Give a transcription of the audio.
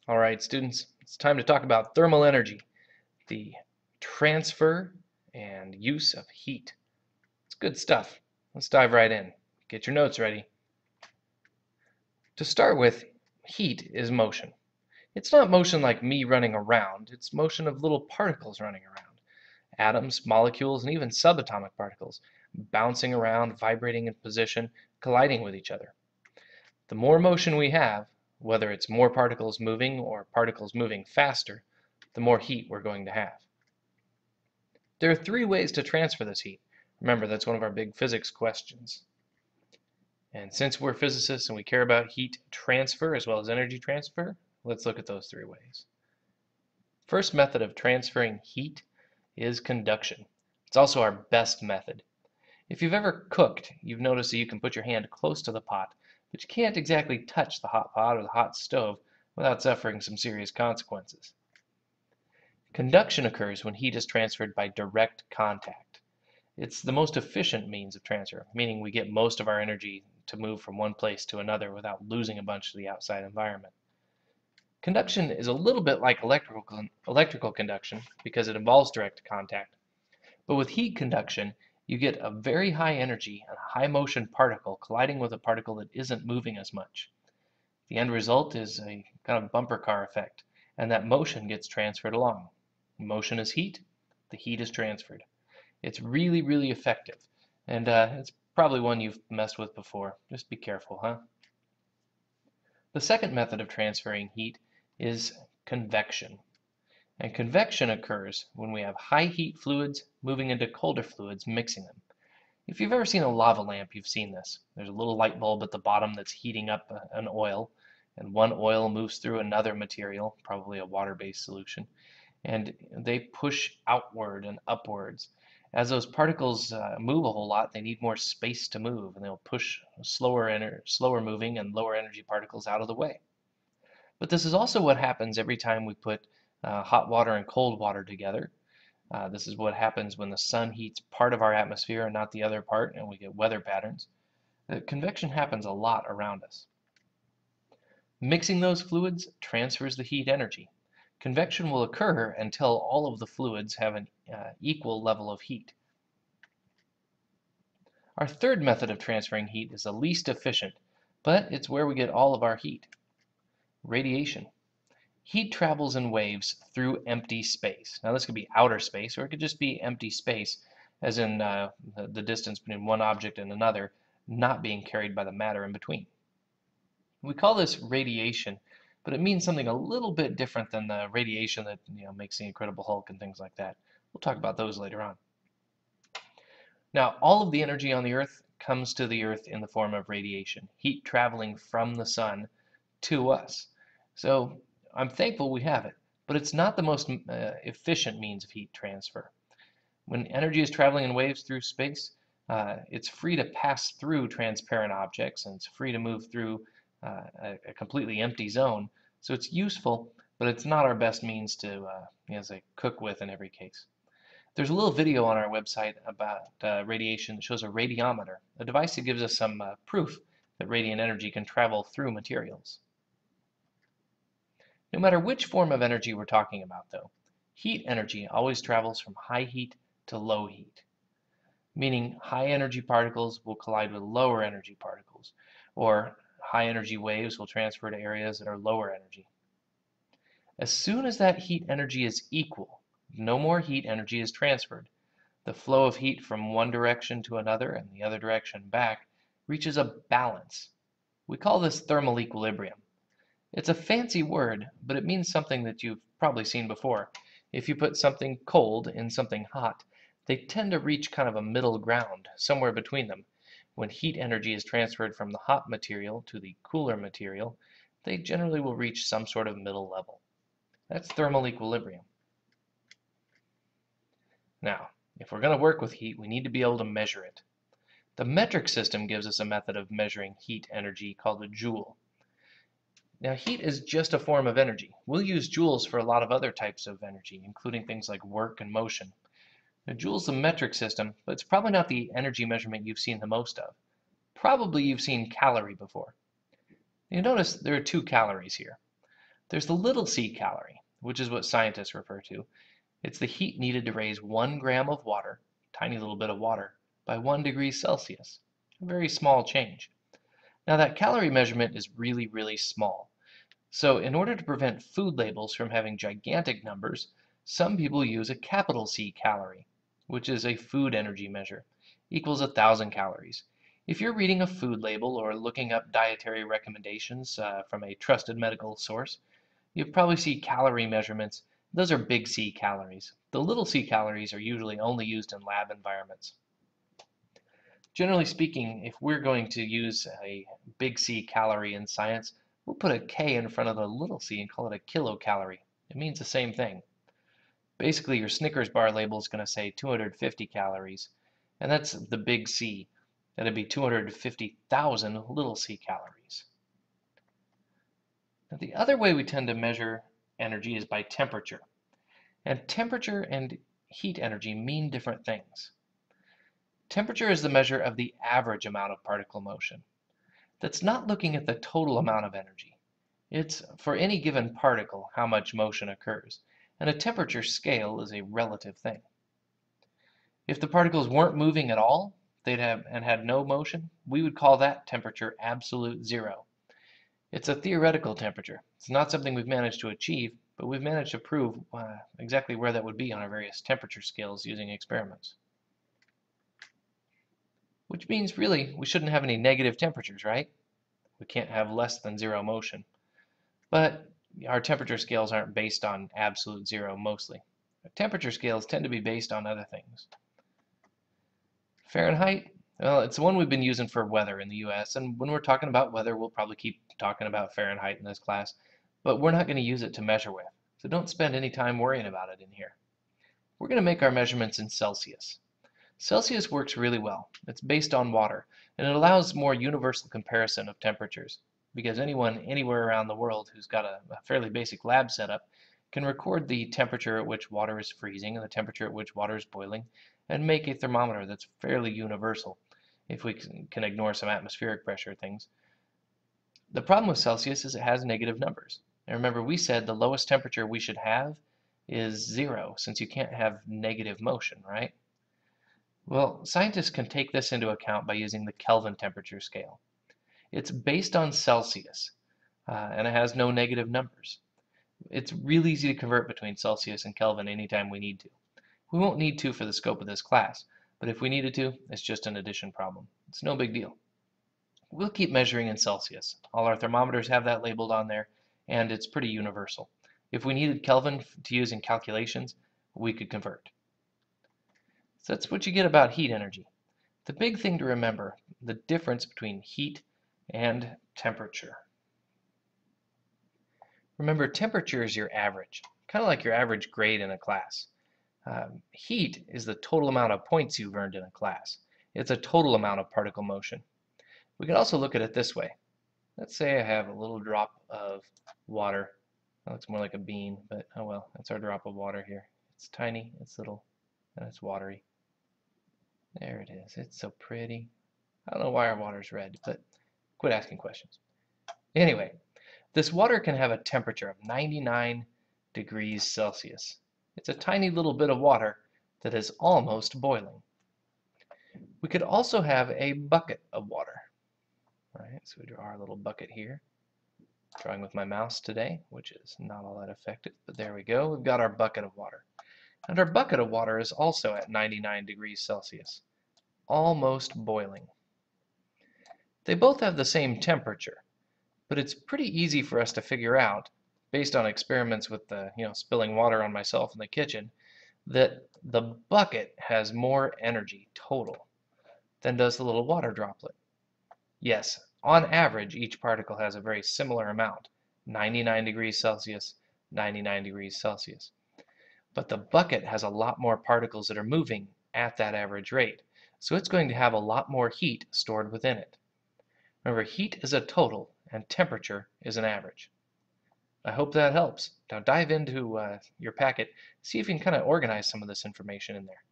All right, students, it's time to talk about thermal energy, the transfer and use of heat. It's good stuff. Let's dive right in. Get your notes ready. To start with, heat is motion. It's not motion like me running around, it's motion of little particles running around. Atoms, molecules, and even subatomic particles bouncing around, vibrating in position, colliding with each other. The more motion we have, whether it's more particles moving or particles moving faster, the more heat we're going to have. There are three ways to transfer this heat. Remember, that's one of our big physics questions. And since we're physicists and we care about heat transfer as well as energy transfer, let's look at those three ways. First method of transferring heat is conduction. It's also our best method. If you've ever cooked, you've noticed that you can put your hand close to the pot, but you can't exactly touch the hot pot or the hot stove without suffering some serious consequences. Conduction occurs when heat is transferred by direct contact. It's the most efficient means of transfer, meaning we get most of our energy to move from one place to another without losing a bunch to the outside environment. Conduction is a little bit like electrical conduction because it involves direct contact. But with heat conduction, you get a very high energy and high motion particle colliding with a particle that isn't moving as much. The end result is a kind of bumper car effect, and that motion gets transferred along. Motion is heat, the heat is transferred. It's really, really effective, and it's probably one you've messed with before. Just be careful, huh? The second method of transferring heat is convection. And convection occurs when we have high heat fluids moving into colder fluids, mixing them. If you've ever seen a lava lamp, you've seen this. There's a little light bulb at the bottom that's heating up an oil, and one oil moves through another material, probably a water-based solution, and they push outward and upwards. As those particles move a whole lot, they need more space to move, and they'll push slower moving and lower energy particles out of the way. But this is also what happens every time we put hot water and cold water together. This is what happens when the sun heats part of our atmosphere and not the other part, and we get weather patterns. Convection happens a lot around us. Mixing those fluids transfers the heat energy. Convection will occur until all of the fluids have an equal level of heat. Our third method of transferring heat is the least efficient, but it's where we get all of our heat. Radiation. Heat travels in waves through empty space. Now this could be outer space, or it could just be empty space, as in the distance between one object and another not being carried by the matter in between. We call this radiation, but it means something a little bit different than the radiation that makes the Incredible Hulk and things like that. We'll talk about those later on. Now, all of the energy on the Earth comes to the Earth in the form of radiation, heat traveling from the sun to us. So I'm thankful we have it, but it's not the most efficient means of heat transfer. When energy is traveling in waves through space, it's free to pass through transparent objects, and it's free to move through a completely empty zone. So it's useful, but it's not our best means to cook with in every case. There's a little video on our website about radiation that shows a radiometer, a device that gives us some proof that radiant energy can travel through materials. No matter which form of energy we're talking about, though, heat energy always travels from high heat to low heat, meaning high energy particles will collide with lower energy particles, or high energy waves will transfer to areas that are lower energy. As soon as that heat energy is equal, no more heat energy is transferred. The flow of heat from one direction to another and the other direction back reaches a balance. We call this thermal equilibrium. It's a fancy word, but it means something that you've probably seen before. If you put something cold in something hot, they tend to reach kind of a middle ground, somewhere between them. When heat energy is transferred from the hot material to the cooler material, they generally will reach some sort of middle level. That's thermal equilibrium. Now, if we're going to work with heat, we need to be able to measure it. The metric system gives us a method of measuring heat energy called a joule. Now, heat is just a form of energy. We'll use joules for a lot of other types of energy, including things like work and motion. Now, joule's the metric system, but it's probably not the energy measurement you've seen the most of. Probably you've seen calorie before. You notice there are two calories here. There's the little c calorie, which is what scientists refer to. It's the heat needed to raise 1 gram of water, tiny little bit of water, by 1 degree Celsius. A very small change. Now that calorie measurement is really, really small. So in order to prevent food labels from having gigantic numbers, some people use a capital C calorie, which is a food energy measure, equals 1,000 calories. If you're reading a food label or looking up dietary recommendations from a trusted medical source, you'll probably see calorie measurements. Those are big C calories. The little c calories are usually only used in lab environments. Generally speaking, if we're going to use a big C calorie in science, we'll put a K in front of the little c and call it a kilocalorie. It means the same thing. Basically, your Snickers bar label is going to say 250 calories, and that's the big C. That'd be 250,000 little c calories. Now, the other way we tend to measure energy is by temperature. And temperature and heat energy mean different things. Temperature is the measure of the average amount of particle motion. That's not looking at the total amount of energy. It's for any given particle how much motion occurs, and a temperature scale is a relative thing. If the particles weren't moving at all, had no motion, we would call that temperature absolute zero. It's a theoretical temperature. It's not something we've managed to achieve, but we've managed to prove exactly where that would be on our various temperature scales using experiments. Which means really we shouldn't have any negative temperatures, right? We can't have less than zero motion. But our temperature scales aren't based on absolute zero mostly. Temperature scales tend to be based on other things. Fahrenheit, well, it's the one we've been using for weather in the US, and when we're talking about weather, we'll probably keep talking about Fahrenheit in this class, but we're not going to use it to measure with, so don't spend any time worrying about it in here. We're going to make our measurements in Celsius. Celsius works really well. It's based on water, and it allows more universal comparison of temperatures, because anyone anywhere around the world who's got a fairly basic lab setup can record the temperature at which water is freezing and the temperature at which water is boiling, and make a thermometer that's fairly universal, if we can ignore some atmospheric pressure things. The problem with Celsius is it has negative numbers. And remember, we said the lowest temperature we should have is 0, since you can't have negative motion, right? Well, scientists can take this into account by using the Kelvin temperature scale. It's based on Celsius, and it has no negative numbers. It's really easy to convert between Celsius and Kelvin anytime we need to. We won't need to for the scope of this class, but if we needed to, it's just an addition problem. It's no big deal. We'll keep measuring in Celsius. All our thermometers have that labeled on there, and it's pretty universal. If we needed Kelvin to use in calculations, we could convert. So that's what you get about heat energy. The big thing to remember, the difference between heat and temperature. Remember, temperature is your average, kind of like your average grade in a class. Heat is the total amount of points you've earned in a class. It's a total amount of particle motion. We can also look at it this way. Let's say I have a little drop of water. That looks more like a bean, but oh well, that's our drop of water here. It's tiny, it's little, and it's watery. There it is. It's so pretty. I don't know why our water's red, but quit asking questions. Anyway, this water can have a temperature of 99 degrees Celsius. It's a tiny little bit of water that is almost boiling. We could also have a bucket of water. All right, so we draw our little bucket here. Drawing with my mouse today, which is not all that effective, but there we go. We've got our bucket of water. And our bucket of water is also at 99 degrees Celsius, almost boiling. They both have the same temperature, but it's pretty easy for us to figure out, based on experiments with the, spilling water on myself in the kitchen, that the bucket has more energy total than does the little water droplet. Yes, on average, each particle has a very similar amount, 99 degrees Celsius, 99 degrees Celsius. But the bucket has a lot more particles that are moving at that average rate, so it's going to have a lot more heat stored within it. Remember, heat is a total and temperature is an average. I hope that helps. Now dive into your packet, see if you can kind of organize some of this information in there.